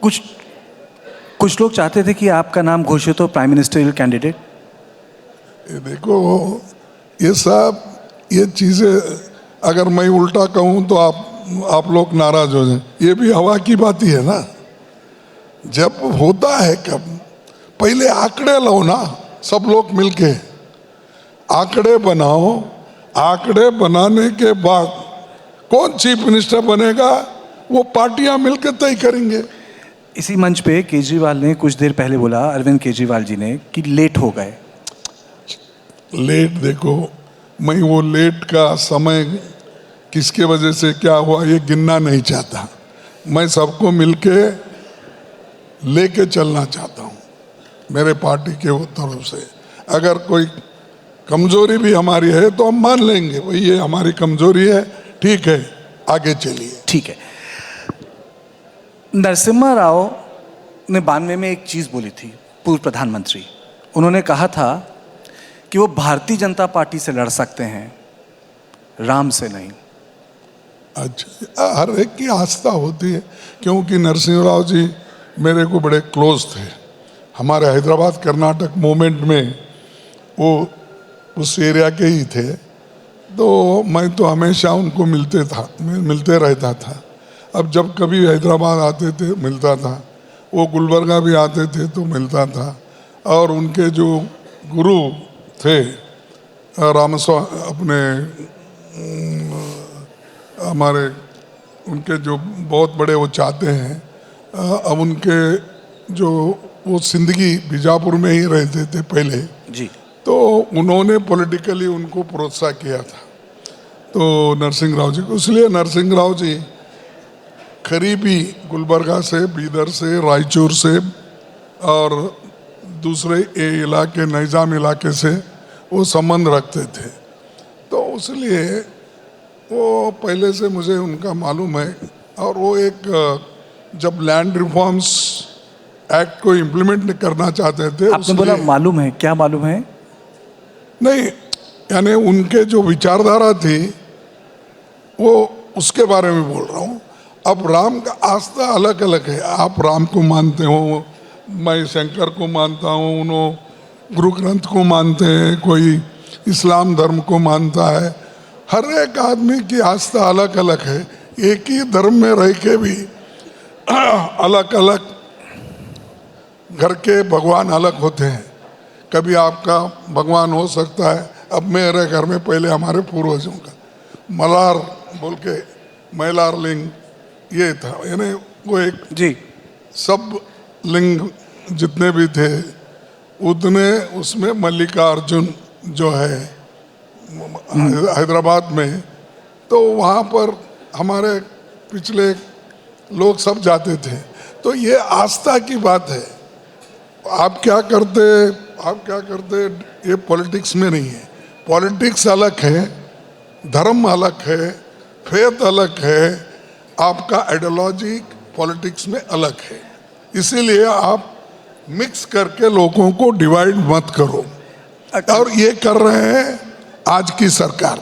कुछ लोग चाहते थे कि आपका नाम घोषित हो प्राइम मिनिस्टरियल कैंडिडेट। ये देखो, ये सब ये चीज़ें अगर मैं उल्टा कहूँ तो आप लोग नाराज हो जाए। ये भी हवा की बात ही है ना। जब होता है कब, पहले आंकड़े लो ना, सब लोग मिलके आंकड़े बनाओ। आंकड़े बनाने के बाद कौन चीफ मिनिस्टर बनेगा वो पार्टियां मिलकर तय करेंगे। इसी मंच पे केजरीवाल ने कुछ देर पहले बोला, अरविंद केजरीवाल जी ने, कि लेट हो गए। लेट, देखो मैं वो लेट का समय किसके वजह से क्या हुआ ये गिनना नहीं चाहता। मैं सबको मिलके लेके चलना चाहता हूँ मेरे पार्टी के वो तरफ से। अगर कोई कमजोरी भी हमारी है तो हम मान लेंगे, भाई ये हमारी कमजोरी है, ठीक है, आगे चलिए। ठीक है। नरसिम्हा राव ने 92 में एक चीज़ बोली थी, पूर्व प्रधानमंत्री। उन्होंने कहा था कि वो भारतीय जनता पार्टी से लड़ सकते हैं, राम से नहीं। अच्छा, हर एक की आस्था होती है, क्योंकि नरसिम्हा राव जी मेरे को बड़े क्लोज थे। हमारे हैदराबाद कर्नाटक मूवमेंट में वो उस एरिया के ही थे, तो मैं तो हमेशा उनको मिलते रहता था। अब जब कभी हैदराबाद आते थे मिलता था, वो गुलबर्गा भी आते थे तो मिलता था। और उनके जो गुरु थे अपने हमारे उनके जो बहुत बड़े वो चाहते हैं, अब उनके जो वो जिंदगी बीजापुर में ही रहते थे पहले जी, तो उन्होंने पॉलिटिकली उनको प्रोत्साहन किया था तो नरसिंह राव जी को। इसलिए नरसिंह राव जी करीबी गुलबर्गा से, बीदर से, रायचूर से और दूसरे इलाके निजाम इलाके से वो संबंध रखते थे। तो इसलिए वो पहले से मुझे उनका मालूम है। और वो एक जब लैंड रिफॉर्म्स एक्ट को इम्प्लीमेंट करना चाहते थे, आपने बोला मालूम है, क्या मालूम है? नहीं, यानी उनके जो विचारधारा थी वो उसके बारे में बोल रहा हूँ। अब राम का आस्था अलग अलग है। आप राम को मानते हो, मैं शंकर को मानता हूँ, उन्होंने गुरु ग्रंथ को मानते हैं, कोई इस्लाम धर्म को मानता है। हर एक आदमी की आस्था अलग अलग है। एक ही धर्म में रह के भी अलग अलग घर के भगवान अलग होते हैं। कभी आपका भगवान हो सकता है, अब मेरे घर में पहले हमारे पूर्वजों का मलार बोल के मैलार लिंग ये था, यानी वो एक जी, सब लिंग जितने भी थे उतने उसमें मल्लिकार्जुन जो है हैदराबाद में, तो वहाँ पर हमारे पिछले लोग सब जाते थे। तो ये आस्था की बात है। आप क्या करते ये पॉलिटिक्स में नहीं है। पॉलिटिक्स अलग है, धर्म अलग है, फेथ अलग है, आपका आइडियोलॉजी पॉलिटिक्स में अलग है। इसीलिए आप मिक्स करके लोगों को डिवाइड मत करो। और ये कर रहे हैं आज की सरकार।